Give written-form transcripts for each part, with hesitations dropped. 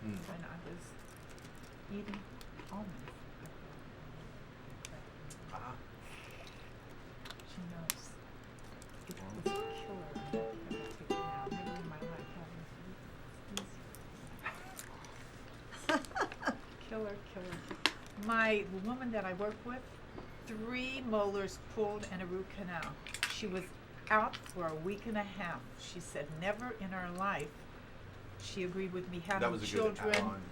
when I was eating almonds. Ah. She knows. It was a killer. I never take it now. Never in my life having killer. The woman that I work with, 3 molars pulled and a root canal. She was out for a week and a half. She said never in her life. She agreed with me having That was a children. good add-on.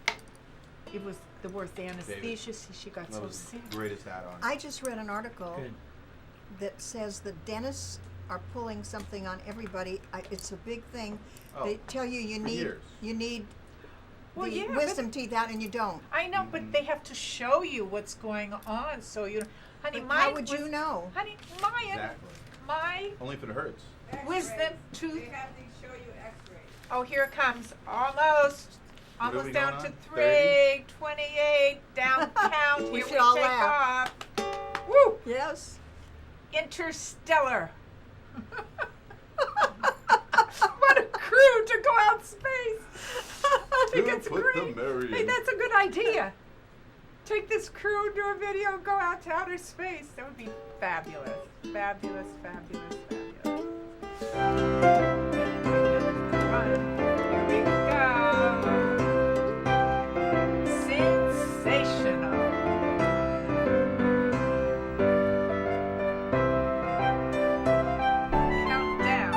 It was the worst anesthesia. She got That so was sick. the greatest add-on. I just read an article Good. that says the dentists are pulling something on everybody. It's a big thing. Oh, They tell you for years. you need Well, the yeah, but- wisdom teeth out, and you don't. I know, but they have to show you what's going on, so you, honey, But mine how would was, you know? honey, mine, Exactly. my Only if it hurts. wisdom tooth. They have to show you x-rays. Oh, here it comes. Almost What are we down going to on? 3, 28, down count. We Here should all take laugh. off. Woo! Yes. Interstellar. What a crew to go out space. I think Who it's put the great. Mary Hey, in? that's a good idea. Take this crew, do a video, go out to outer space. That would be fabulous. Fabulous. Here we go. Sensational. Countdown.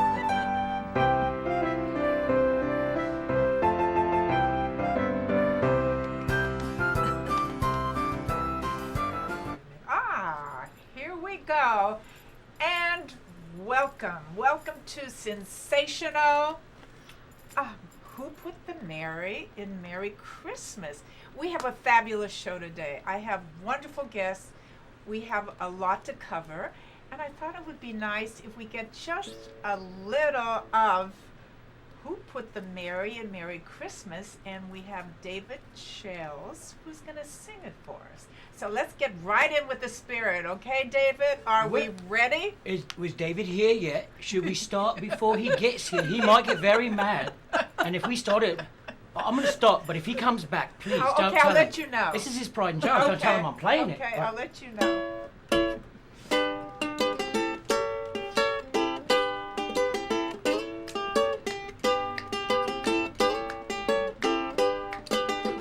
Here we go. And welcome to Sensational. Who put the Mary in Merry Christmas? We have a fabulous show today. I have wonderful guests. We have a lot to cover. And I thought it would be nice if we get just a little of who put the Mary in Merry Christmas. And we have David Shales, who's going to sing it for us. So let's get right in with the spirit, okay, David? Are we ready? Was David here yet? Should we start before he gets here? He might get very mad. And if we started, I'm going to stop. But if he comes back, please don't Okay, tell I'll him. let you know. This is his pride and joy. Don't tell him I'm playing it. Okay, I'll let you know.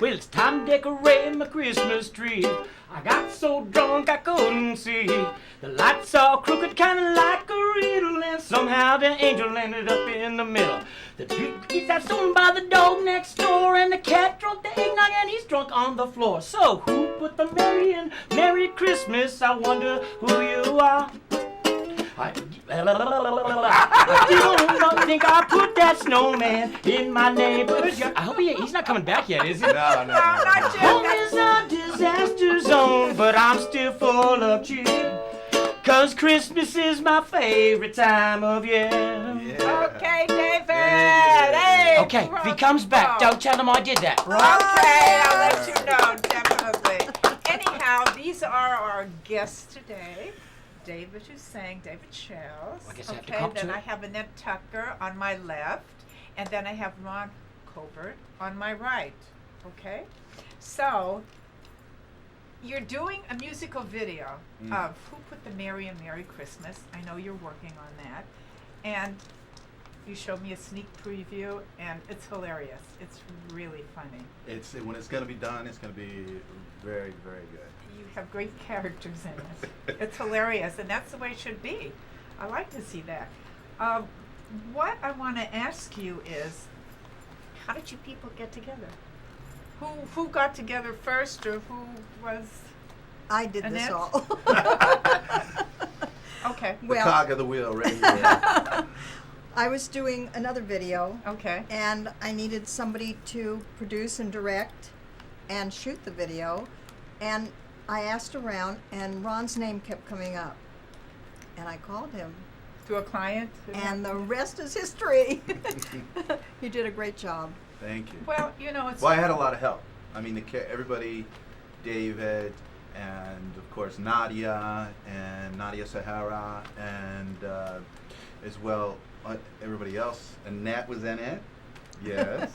Well, it's time to decorate my Christmas tree. I got so drunk I couldn't see. The lights all crooked, kinda like a riddle, and somehow the angel ended up in the middle. The tree got stolen by the dog next door, and the cat drunk the eggnog, and he's drunk on the floor. So who put the Mary in Merry Christmas? I wonder who you are. I don't think I put that snowman in my neighbor's yard. I hope he's not coming back yet, is he? No. Not yet. Home is a disaster zone, but I'm still full of cheer. 'Cause Christmas is my favorite time of year. Yeah. Okay, David. Yeah. Hey. Okay, if he comes back, don't tell him I did that. Okay, I'll let you know, definitely. Anyhow, these are our guests today. David who's saying, David Shales. I guess I have to okay, come then to I it. have Annette Tucker on my left, and then I have Marc Cobert on my right. Okay? So, you're doing a musical video of Who Put the Mary in Merry Christmas. I know you're working on that. And you showed me a sneak preview, and it's hilarious. It's really funny. When it's going to be done, it's going to be very, very good. You have great characters in it. It's hilarious, and that's the way it should be. I like to see that. What I want to ask you is, how did you people get together? Who got together first, or who was? I did this Annette? all. Okay. The Well, cog of the wheel right here. I was doing another video, Okay. and I needed somebody to produce and direct and shoot the video, and I asked around, and Ron's name kept coming up, and I called him, To a client. and the rest is history. You did a great job. Thank you. Well, you know, it's. Well, I had a lot of help. I mean, everybody, David, and of course Nadia, and Nadia Sahara, and as well everybody else. Annette was in it, yes.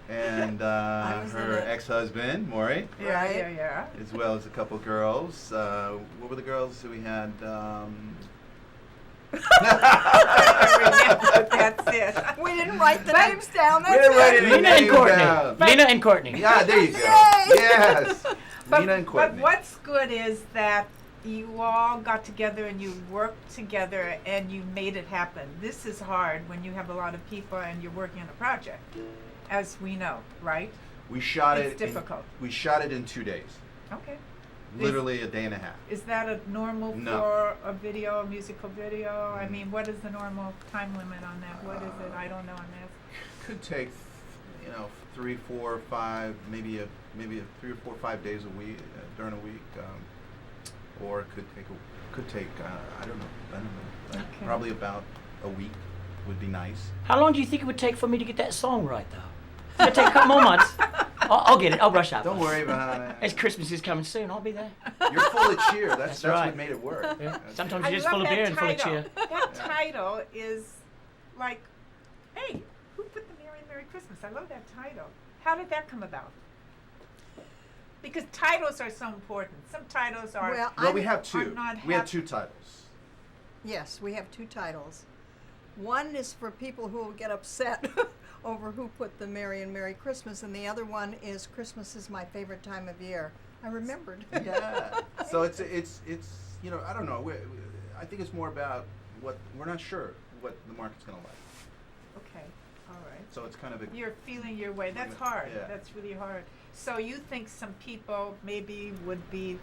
and was in her it. ex-husband, Maury, Yeah. as well as a couple girls. What were the girls that we had? I remember, that's it. We didn't write the names down. We That's didn't write it. any Lena and names Courtney. down. Lena and Courtney. Yeah, there you go. Yay! Yes. But, Lena and but Courtney. what's good is that you all got together and you worked together and you made it happen. This is hard when you have a lot of people and you're working on a project, as we know, right? We shot It's it. difficult. We shot it in 2 days. Okay. Literally a day and a half. Is that a normal No. for a video, a musical video? I mean, what is the normal time limit on that? What is it? I don't know on that. Could take, 3, 4, 5, maybe a 3 or 4 or 5 days a week during a week, or it could take I don't know. Like Okay. probably about a week would be nice. How long do you think it would take for me to get that song right, though? It's going to take a couple more months. I'll get it. I'll brush up. Don't worry about it. As Christmas is coming soon, I'll be there. You're full of cheer. That's right. what made it work. Yeah. That's- Sometimes I you're just love full of that beer and full of title. cheer. That title is like, hey, who put the Merry Christmas? I love that title. How did that come about? Because titles are so important. Some titles are. Well, Well, we I'm- have two. not We have happy. 2 titles. Yes, we have 2 titles. One is for people who will get upset over who put the Merry Christmas, and the other one is Christmas is my favorite time of year. I remembered. Yeah. So it's I don't know. I think it's more about what we're not sure what the market's going to like. Okay, all right. So it's kind of a You're feeling your way. That's hard. Yeah. That's really hard. So you think some people maybe would be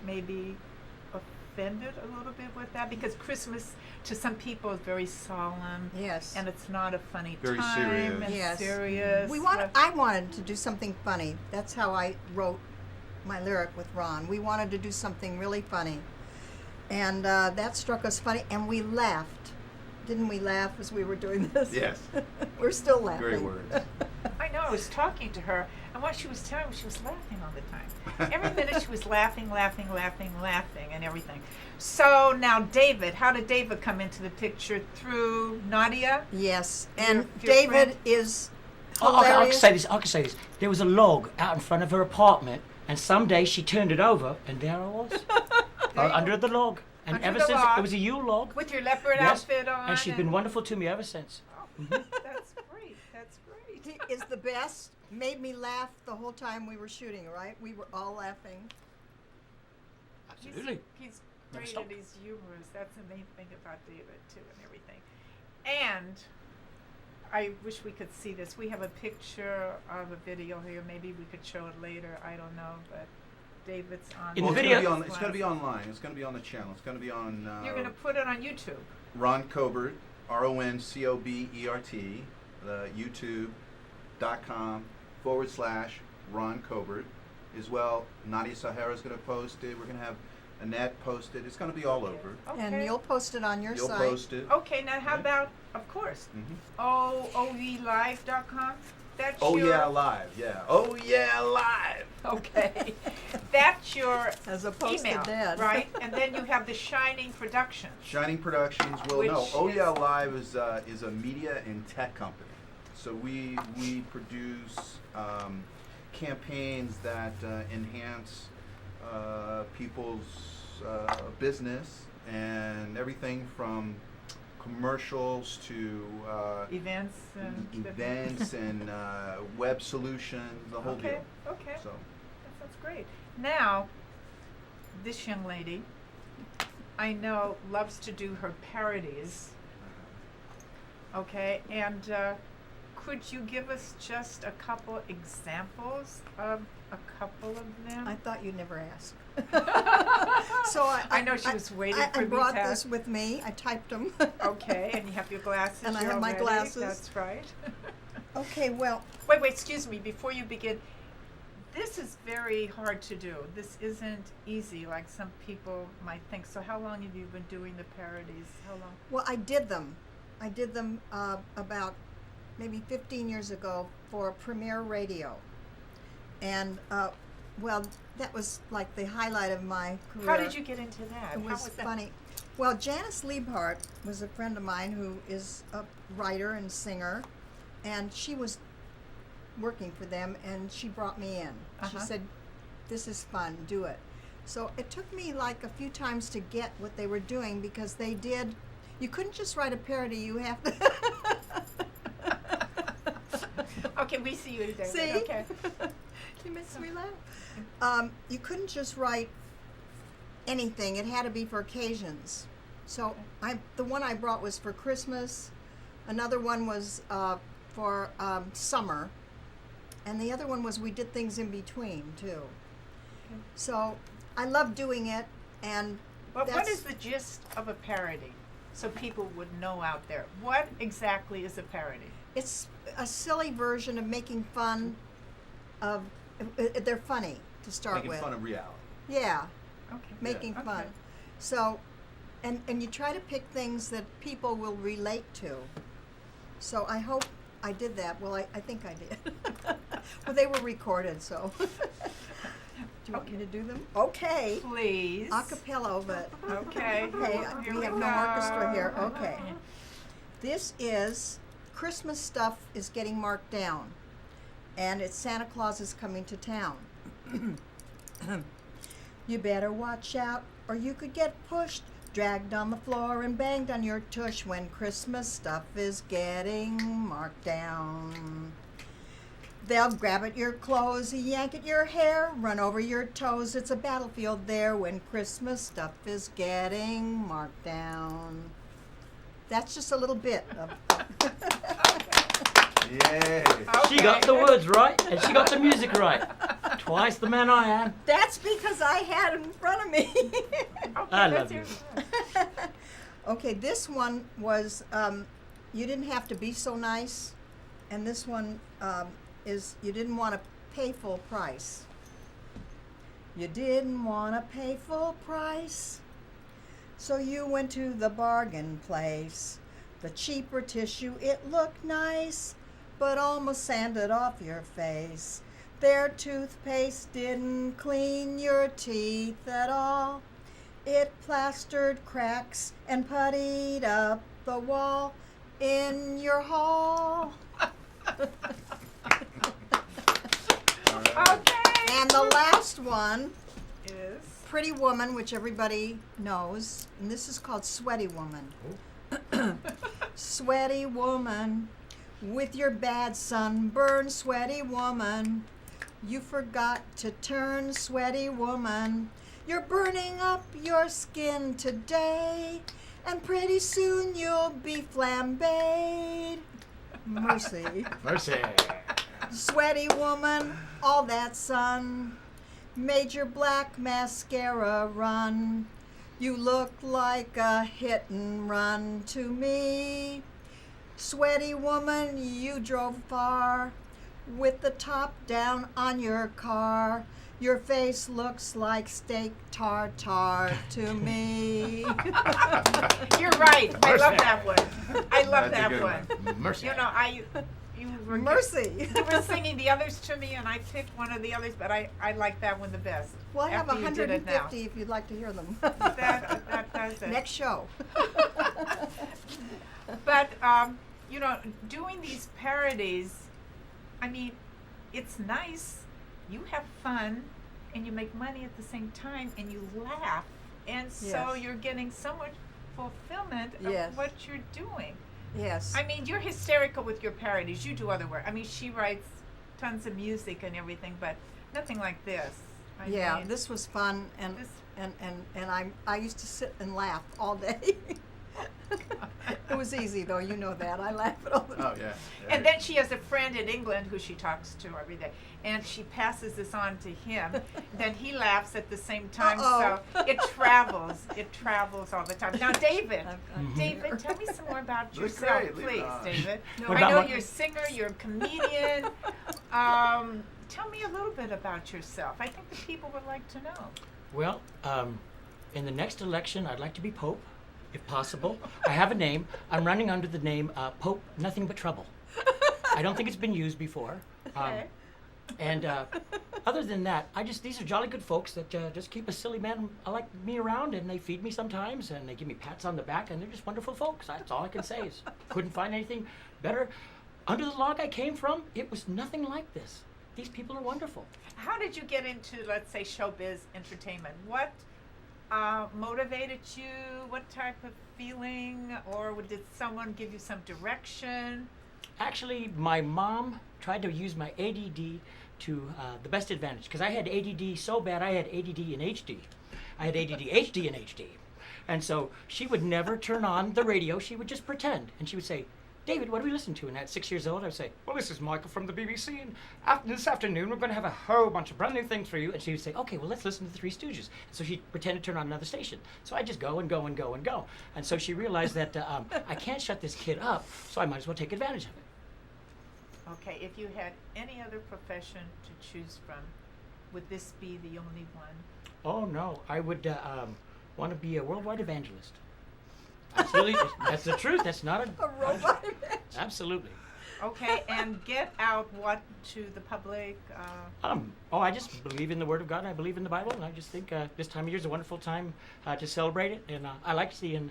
offended a little bit with that? Because Christmas to some people is very solemn. Yes. And it's not a funny Very time. serious. And Yes. serious. I wanted to do something funny. That's how I wrote my lyric with Ron. We wanted to do something really funny. And that struck us funny, and we laughed. Didn't we laugh as we were doing this? Yes. We're still laughing. Great words. I know, I was talking to her, and what she was telling me, she was laughing all the time. Every minute she was laughing, and everything. So now David, how did David come into the picture? Through Nadia? Yes, Your- and your David friend? is I can hilarious. say this. I can say this. There was a log out in front of her apartment, and someday she turned it over, and there I was, under the log. And Under ever the since, log. it was a Yule log. With your leopard Yes, outfit on. and she's been wonderful to me ever since. Oh, that's great, that's great. He is the best. Made me laugh the whole time we were shooting, right? We were all laughing. Absolutely. He's Never great stopped. and he's humorous. That's the main thing about David too, and everything. And I wish we could see this. We have a picture of a video here. Maybe we could show it later. I don't know, but David's on. In Well, the it's video- gonna be on. It's going to be online. It's going to be on the channel. It's going to be on. You're gonna put it on YouTube. Ron Cobert, RONCOBERT, YouTube.com/Ron Cobert. As well, Nadia Sahara is going to post it. We're going to have Annette post it. It's going to be all over. Okay. And you'll post it on your You'll site. post it. Okay, now how Right. about, of course, Mhm. OELive.com? That's Oh your. yeah, live. Yeah. Oh yeah, live. Okay. That's your As opposed email, to dead. right? And then you have the Shining Productions. Shining Productions. Well, no. Which Oh is- yeah, live is a media and tech company. So we produce campaigns that enhance people's business and everything from commercials to Events and events and web solutions, the whole Okay, deal. okay. So That sounds great. Now, this young lady, I know, loves to do her parodies. Okay, and could you give us just a couple examples of a couple of them? I thought you'd never ask. So I know she was waiting I for me brought to ask. this with me. I typed them. Okay, and you have your glasses. And I here have my already. glasses. That's right. Okay, well, Wait, excuse me, before you begin. This is very hard to do. This isn't easy like some people might think. So how long have you been doing the parodies? How long? well, I did them. I did them about maybe 15 years ago for Premier Radio. And, well, that was like the highlight of my career. How did you get into that? It How was that? funny. Well, Janice Liebhart was a friend of mine who is a writer and singer, and she was working for them, and she brought me in. She Uh-huh. said, "This is fun, do it." So it took me like a few times to get what they were doing, because they did. You couldn't just write a parody. You have to. Okay, we see you, David. See? Okay. You makes me laugh. You couldn't just write anything. It had to be for occasions. So the one I brought was for Christmas. Another one was for summer, and the other one was we did things in between too. So I love doing it, and But what that's- is the gist of a parody? So people would know out there. What exactly is a parody? It's a silly version of making fun of. They're funny to start Making with. fun of reality. Yeah, Okay. making Yeah. fun. Okay. So, and you try to pick things that people will relate to. So I hope I did that. Well, I think I did. Well, they were recorded, so. Do you want me to do them? Okay. Please. A cappella, but. Okay. Okay, Here we have we no go. orchestra here. Okay. This is Christmas stuff is getting marked down, and it's Santa Claus is coming to town. You better watch out, or you could get pushed, dragged on the floor, and banged on your tush when Christmas stuff is getting marked down. They'll grab at your clothes, yank at your hair, run over your toes. It's a battlefield there when Christmas stuff is getting marked down. That's just a little bit of. Yay! She got the words right, and she got the music right. Twice the man I am. That's because I had it in front of me. I let's love hear you. it. Okay, this one was you didn't have to be so nice, and this one is you didn't want to pay full price. You didn't want to pay full price, so you went to the bargain place. The cheaper tissue, it looked nice, but almost sanded off your face. Their toothpaste didn't clean your teeth at all. It plastered cracks and puttied up the wall in your hall. Okay. And the last one, Is. Pretty Woman, which everybody knows, and this is called Sweaty Woman. Sweaty woman, with your bad sunburn, sweaty woman. You forgot to turn, sweaty woman. You're burning up your skin today, and pretty soon you'll be flambéed. Mercy. Mercy. Sweaty woman, all that sun made your black mascara run. You look like a hit and run to me. Sweaty woman, you drove far with the top down on your car. Your face looks like steak tartare to me. You're right. I love Mercy. that one. I love That's a that good one. Mercy. You know, you were Mercy. You were singing the others to me, and I picked one of the others, but I like that one the best. Well, I have after you did it now. 150 if you'd like to hear them. That does it. Next show. But you know, doing these parodies, I mean, it's nice. You have fun, and you make money at the same time, and you laugh, and so Yes. you're getting so much fulfillment of Yes. what you're doing. Yes. I mean, you're hysterical with your parodies. You do other work. I mean, she writes tons of music and everything, but nothing like this. I Yeah, mean, this was fun, and This- and I used to sit and laugh all day. It was easy though, you know that. I laugh at all the Oh yeah. And then she has a friend in England who she talks to every day, and she passes this on to him. Then he laughs at the same time, Uh-oh. so it travels. It travels all the time. Now, David, I'm David, tell me some more about Look yourself, great, leave it please, on. David. What I about know my- you're a singer, you're a comedian. Tell me a little bit about yourself. I think the people would like to know. Well, in the next election, I'd like to be Pope, if possible. I have a name. I'm running under the name Pope Nothing But Trouble. I don't think it's been used before. Okay. And other than that, these are jolly good folks that just keep a silly man like me around, and they feed me sometimes, and they give me pats on the back, and they're just wonderful folks. That's all I can say is couldn't find anything better. under the log I came from, it was nothing like this. These people are wonderful. How did you get into, let's say, showbiz entertainment? What motivated you? What type of feeling? Or did someone give you some direction? Actually, my mom tried to use my ADD to the best advantage, because I had ADD so bad I had ADD in HD. I had ADD, HD, and HD. And so she would never turn on the radio. She would just pretend. And she would say, David, what do we listen to? And at 6 years old, I would say, well, this is Michael from the BBC, and this afternoon we're going to have a whole bunch of brand new things for you. And she would say, okay, well, let's listen to the Three Stooges. So she'd pretend to turn on another station. So I'd just go and go and go and go. And so she realized that I can't shut this kid up, so I might as well take advantage of it. Okay, if you had any other profession to choose from, would this be the only one? Oh, no. I would want to be a worldwide evangelist. Absolutely. That's the truth. That's not A robot invention. Absolutely. Okay, and get out what to the public? I just believe in the Word of God. I believe in the Bible, and I just think this time of year is a wonderful time to celebrate it. And I like seeing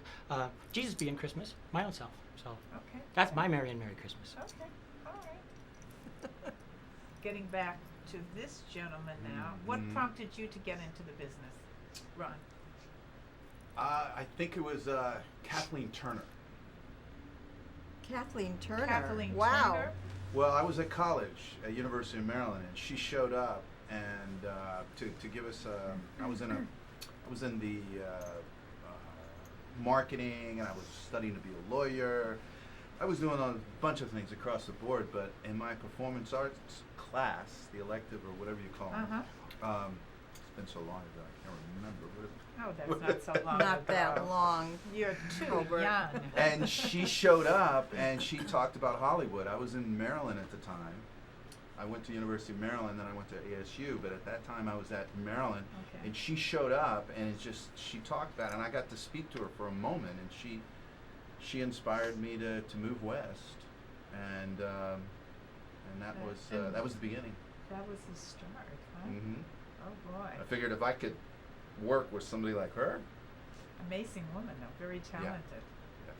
Jesus being Christmas, my own self. So Okay. that's my Merry and Merry Christmas. Okay, all right. Getting back to this gentleman now, what prompted you to get into the business? Ron? I think it was Kathleen Turner. Kathleen Turner. Kathleen wow. Turner? Well, I was at college at University of Maryland, and she showed up and to give us. I was in the marketing, and I was studying to be a lawyer. I was doing a bunch of things across the board, but in my performance arts class, the elective or whatever you call it, it's been so long ago I can't remember. Oh, that's not so long Not ago. that long. You're too Cobert. young. And she showed up and she talked about Hollywood. I was in Maryland at the time. I went to University of Maryland, then I went to ASU, but at that time I was at Maryland. Okay. And she showed up and she talked about it, and I got to speak to her for a moment, and she inspired me to move west. And that was the beginning. That was the start, huh? Hmm. Oh, boy. I figured if I could work with somebody like her. Amazing woman, though. Very talented. Yes.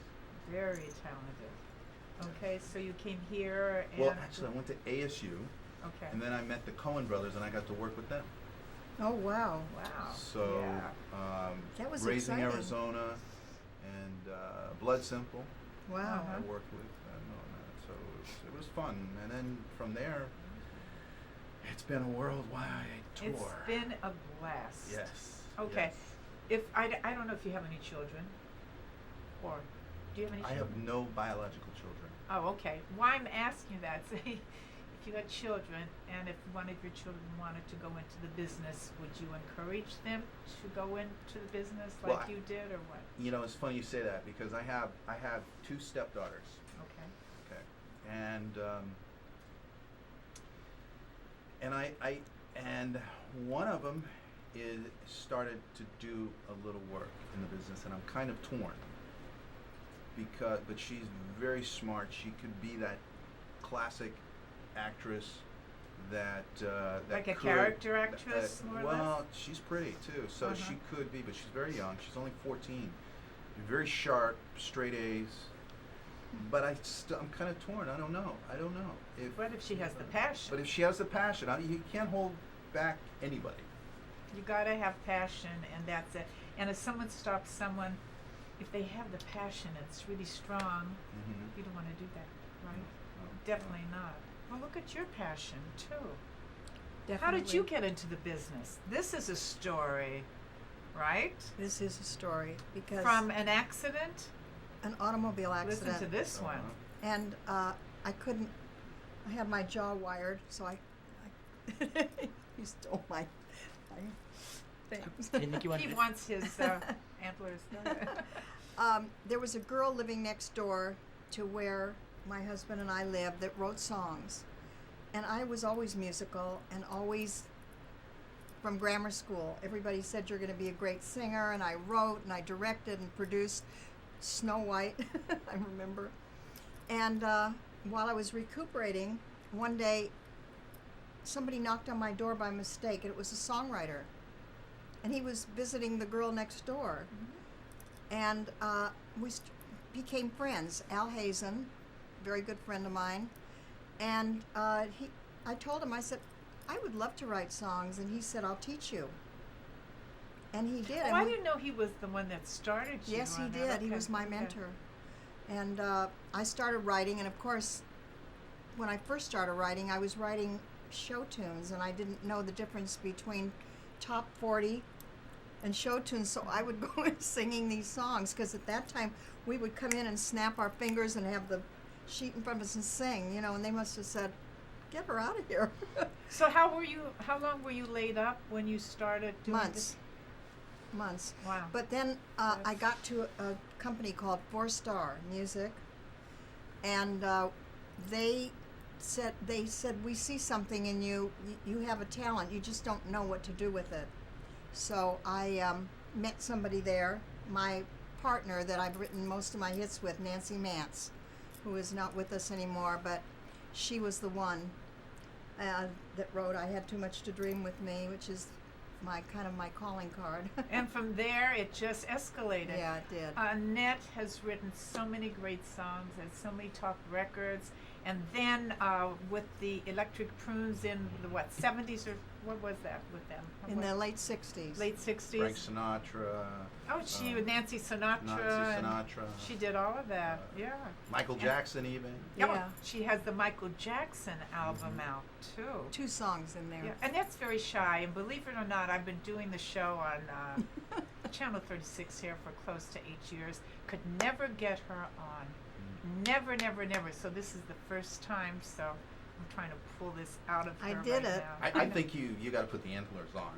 Very talented. Okay, so you came here and... Well, actually, I went to ASU, Okay. and then I met the Coen brothers, and I got to work with them. Oh, wow. Wow. So, Yeah. That was Raising exciting. Arizona and Blood Simple, Wow. Uh-huh. I worked with them on that. So it was fun. And then from there, it's been a worldwide tour. It's been a blast. Yes. Okay. yes. If I don't know if you have any children, or do you have any I children? have no biological children. Oh, okay. Why I'm asking that, say, if you had children, and if one of your children wanted to go into the business, would you encourage them to go into the business like Well, you did, or what? You know, it's funny you say that because I have two stepdaughters. Okay. Okay. And one of them started to do a little work in the business, and I'm kind of torn but she's very smart. She could be that classic actress that Like a could- character actress, more or well, less? she's pretty too, so Uh-huh. she could be, but she's very young. She's only 14. Very sharp, straight A's. But I'm kind of torn. I don't know. What if she has the passion? But if she has the passion, you can't hold back anybody. You gotta have passion, and that's it. And if someone stops someone, if they have the passion, it's really strong. Mm-hmm. You don't want to do that, right? No. Definitely not. Well, look at your passion too. Definitely. How did you get into the business? This is a story, right? This is a story because From an accident. an automobile accident. Listen to this one. And I had my jaw wired, so I you stole my things. I didn't think you wanted He to- wants his antlers. There was a girl living next door to where my husband and I lived that wrote songs. And I was always musical and always from grammar school. Everybody said you're going to be a great singer, and I wrote and I directed and produced Snow White, I remember. And while I was recuperating, one day somebody knocked on my door by mistake, and it was a songwriter. And he was visiting the girl next door. And we became friends. Al Hazen, very good friend of mine, And I told him, I said, I would love to write songs, and he said, I'll teach you. And he did. Oh, and I we- didn't know he was the one that started you. Yes, he on did. that. He Okay, was my okay. mentor. And I started writing, and of course, when I first started writing, I was writing show tunes, and I didn't know the difference between top 40 and show tunes, so I would go in singing these songs, because at that time, we would come in and snap our fingers and have the sheet in front of us and sing, and they must have said, get her out of here. So how long were you laid up when you started doing Months. Wow. But then I got to a company called 4 Star Music, and they said, we see something in you. You have a talent. You just don't know what to do with it. So I met somebody there, my partner that I've written most of my hits with, Nancy Mance, who is not with us anymore, but she was the one that wrote I Had Too Much to Dream with Me, which is my calling card. And from there, it just escalated. Yeah, it did. Annette has written so many great songs and so many top records. And then with the Electric Prunes in the 70s, or what was that with them? Or In what? the late 60s. Late 60s. Frank Sinatra. Oh, she with Nancy Sinatra. Nancy and Sinatra. She did all of that. Yeah. Michael And- Jackson even. Yeah. Yeah. She has the Michael Jackson album out too. 2 songs in there. Yeah, and that's very shy. And believe it or not, I've been doing the show on Channel 36 here for close to 8 years. Could never get her on. Never, never, never. So this is the first time. So I'm trying to pull this out of her I did right it. now. I think you got to put the antlers on.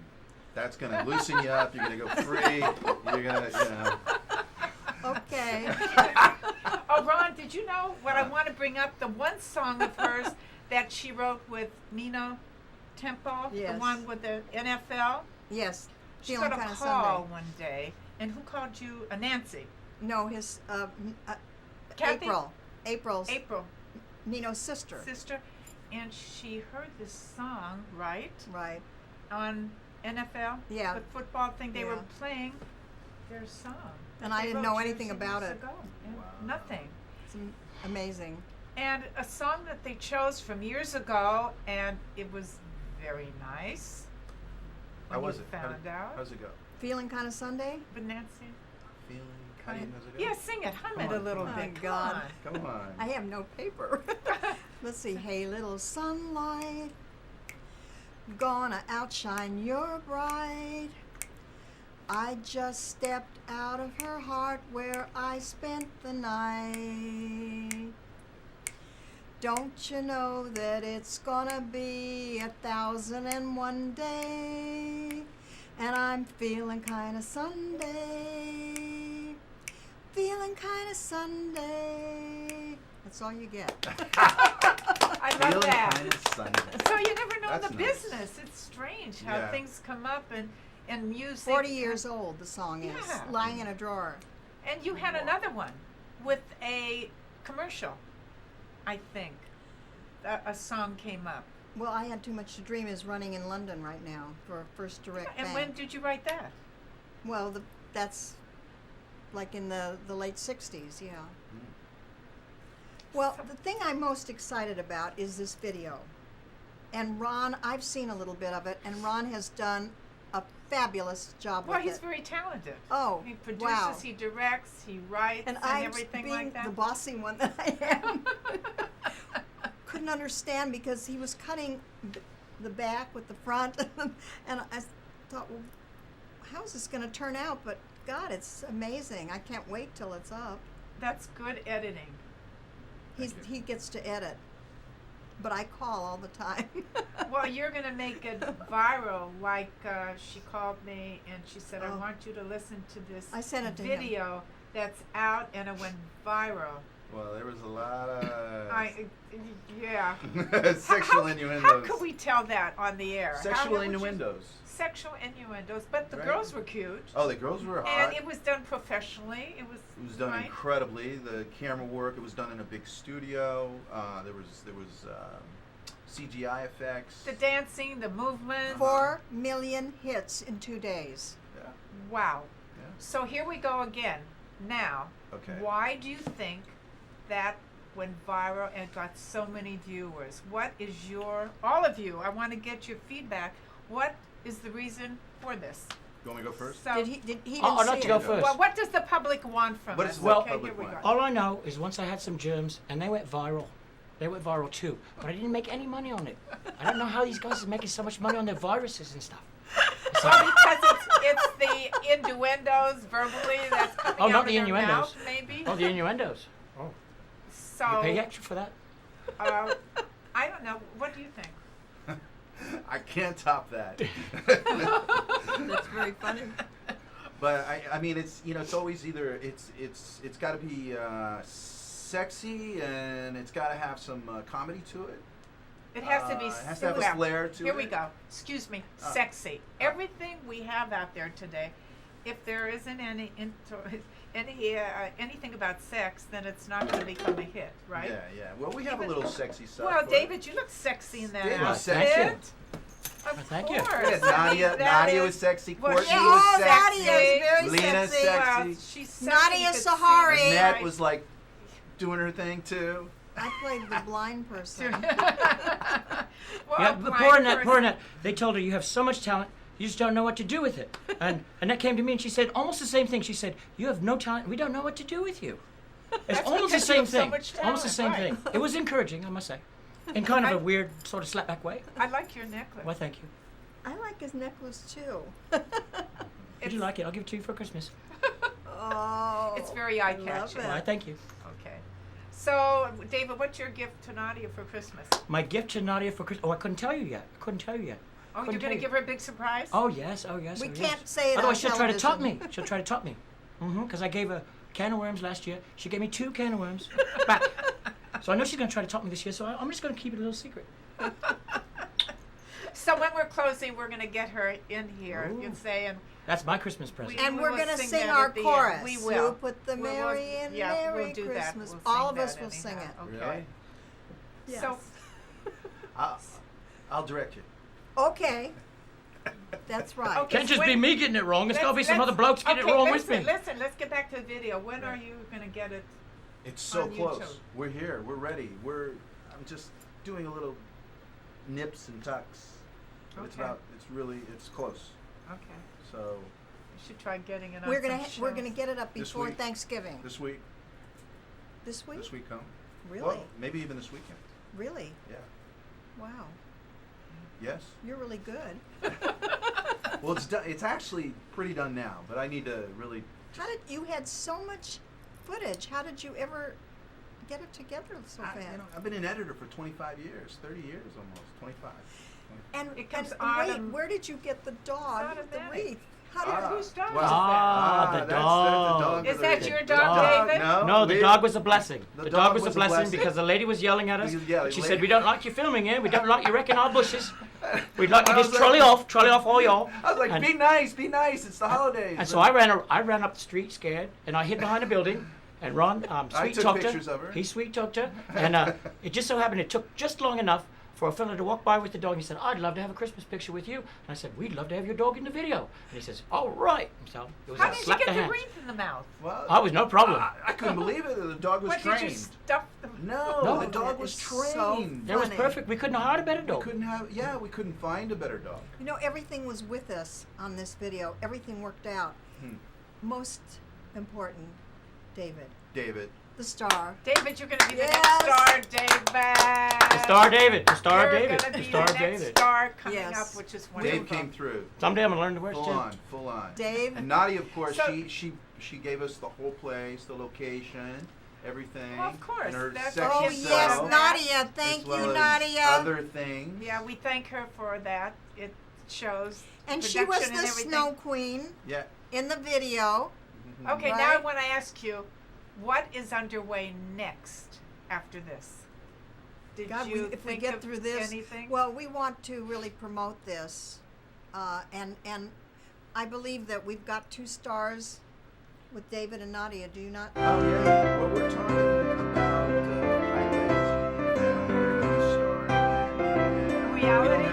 That's going to loosen you up. You're going to go free. You're going to, Okay. Oh, Ron, did you know what I want to bring up? The one song of hers that she wrote with Nino Tempo, the Yes. one with the NFL. Yes. She Feeling got a Kinda call Sunday. one day, and who called you? Nancy. No, his Kathy? April's April, Nino's sister. sister, and she heard this song, right, Right. on NFL, Yeah. the football thing. They were Yeah. playing their song. And that I they didn't wrote know years anything and about years it. ago. And Wow. nothing. It's amazing. And a song that they chose from years ago, and it was very nice. How when was you it? Found out. How's it go? Feeling Kinda Sunday? But Nancy, Feeling kind. How's it go? yeah, sing it, hum Come it a on, little come bit. on. Come God. on. Come on. I have no paper. Let's see. Hey, little sunlight, gonna outshine your bright. I just stepped out of her heart where I spent the night. Don't you know that it's gonna be 1,001 day? And I'm feeling kinda Sunday. Feeling kinda Sunday. That's all you get. I love Feeling that. kinda Sunday. So you never know That's the nice. business. It's strange how Yeah. things come up and music. 40 years old, the song is. Yeah. Lying in a drawer. And you had another one with a commercial, I think. A song came up. Well, I Had Too Much to Dream is running in London right now for First Direct And Bank. when did you write that? Well, that's like in the late 60s, yeah. Well, the thing I'm most excited about is this video. And Ron, I've seen a little bit of it, and Ron has done a fabulous job Well, with he's it. very talented. Oh, He produces, wow. he directs, he writes, And and I'm everything being like that. the bossy one that I am. Couldn't understand because he was cutting the back with the front, and I thought, well, how's this going to turn out? But God, it's amazing. I can't wait till it's up. That's good editing. He gets to edit, but I call all the time. Well, you're going to make it viral. Like she called me and she said, I Oh. want you to listen to this I sent it to him. video that's out, and it went viral. Well, there was a lot of Yeah. sexual How innuendos. could we tell that on the air? How Sexual would you- innuendos. Sexual innuendos, but the Right. girls were cute. Oh, the girls were hot. And it was done professionally. It was done right? incredibly. The camera work. It was done in a big studio. There was CGI effects. The dancing, the movement. 4 million hits in 2 days. Yeah. Wow. Yeah. So here we go again. Now, Okay. why do you think that went viral and got so many viewers. What is all of you, I want to get your feedback. What is the reason for this? You want me to go first? So, He didn't I'd like see to go it. first. well, what does the public want from What us? does the Well, Okay, public here we want? go. All I know is once I had some germs, and they went viral. They went viral too, but I didn't make any money on it. I don't know how these guys are making so much money on their viruses and stuff. Well, because it's the innuendos verbally that's coming Oh, out not of the their innuendos. mouth, maybe. Oh, the innuendos. Oh, you So, pay extra for that? I don't know. What do you think? I can't top that. That's very funny. But I mean, it's it's always either it's got to be sexy and it's got to have some comedy to it. It has to be. It has to have a flair to Here it. we go. Excuse me. Sexy. Everything we have out there today, if there isn't anything about sex, then it's not going to become a hit, right? Yeah. Well, we have a little sexy side. Well, for David, you look sexy in that David, outfit. thank you. Of Thank you. course. it. Yeah, That Nadia is- was sexy. well, Courtney yeah, was oh, sexy. Nadia is very Lena's sexy. sexy. Well, she's sexy. Nadia You could see Sahari. her. Annette was like doing her thing too. I played the blind person. Well, Yeah, a but blind poor Annette, poor person- Annette. They told her, you have so much talent, you just don't know what to do with it. And Annette came to me and she said almost the same thing. She said, you have no talent, we don't know what to do with you. It's That's almost the because you same have so thing. much Almost the same talent, thing. It was encouraging, I must say. In kind of a weird sort of slapback way. I like your necklace. Well, thank you. I like his necklace too. Would you like it? I'll give it to you for Christmas. Oh, It's very I eye-catching. love Why, it. thank you. Okay. So, David, what's your gift to Nadia for Christmas? My gift to Nadia for Christmas. Oh, I couldn't tell you yet. Oh, you're Couldn't going tell to you. give her a big surprise? Oh, yes, oh, yes. We oh, can't yes. say it Otherwise, on she'll try to top television. me. She'll try to top me. Because I gave her a can of worms last year. She gave me 2 can of worms back. So I know she's going to try to top me this year, so I'm just going to keep it a little secret. So when we're closing, we're going to get her in here. Ooh. You can say, and That's my Christmas present. And we we're will going to sing sing that our at the end. chorus. We will. Who put the We'll- Mary in yeah, Merry we'll do that. Christmas. We'll All sing of us that will sing anyhow. it. Okay. Really? Yes. So, I'll direct you. Okay. That's right. Okay. Can't just be me getting it wrong. It's got to be some let's- other blokes getting okay, it wrong with listen, me. Listen, let's get back to the video. When are Right. you going to get it? It's so On close. YouTube. We're here. We're ready. I'm just doing a little nips and tucks. But Okay. it's close. Okay. So You should try getting it on We're some gonna shows. get it up This before week. Thanksgiving. this week, This week? come. Really? Well, maybe even this weekend. Really? Yeah. Wow. Yes. You're really good. Well, it's done. It's actually pretty done now, but I need to really. How did you had so much footage? How did you ever get it together so fast? I've been an editor for 25 years, 30 years almost, 25. And, It comes and wait, autumn- where did you get the dog It's with the automatic. wreath? How did Whose dog well, is the that's dog. the dog. Is of that the- your the dog, David? No, the we- dog was a blessing. The The dog dog was a was a blessing blessing. because the lady was yelling at us. Yeah, And she the said, lady- we don't like you filming here. We don't like you wrecking our bushes. We'd like you I just was trolley like- off all y'all. I was like, And- be nice, it's the holidays. And so I ran up the street scared, and I hid behind a building. And Ron sweet took talked pictures her. of her. He sweet talked her, and it just so happened it took just long enough for a fella to walk by with the dog. And he said, "I'd love to have a Christmas picture with you." And I said, "We'd love to have your dog in the video." And he says, "All right." So it was How a did you slap get the the hand. wreath in the mouth? Well, I was no problem. I couldn't believe it. The dog was What trained. did you stuff the? No, No. the dog That was is so trained. It was funny. perfect. We couldn't have hired a better We dog. couldn't find a better dog. You know, everything was with us on this video. Everything worked out. Most important, David, David. the star. David, you're going to be the Yes. next star, David. The star David. The star You're David. gonna The be star the next David. star coming Yes. up, which is wonderful. Dave came through. Someday I'm gonna learn the words too. Full on. Dave. And Nadia, of course, So- she gave us the whole place, the location, everything. Well, of course, And her that's- sexy Oh Sexy yes, self, Nadia. Thank as well you, as Nadia. Other things. Yeah, we thank her for that. It shows. And she was production the and everything. snow queen Yeah. in the video. Okay, now I Right. want to ask you, what is underway next after this? Did God, you if we think get of through this, anything? well, we want to really promote this, and I believe that we've got 2 stars with David and Nadia. Do you not? Oh yeah. What we're talking about highlights. We're gonna start. Reality?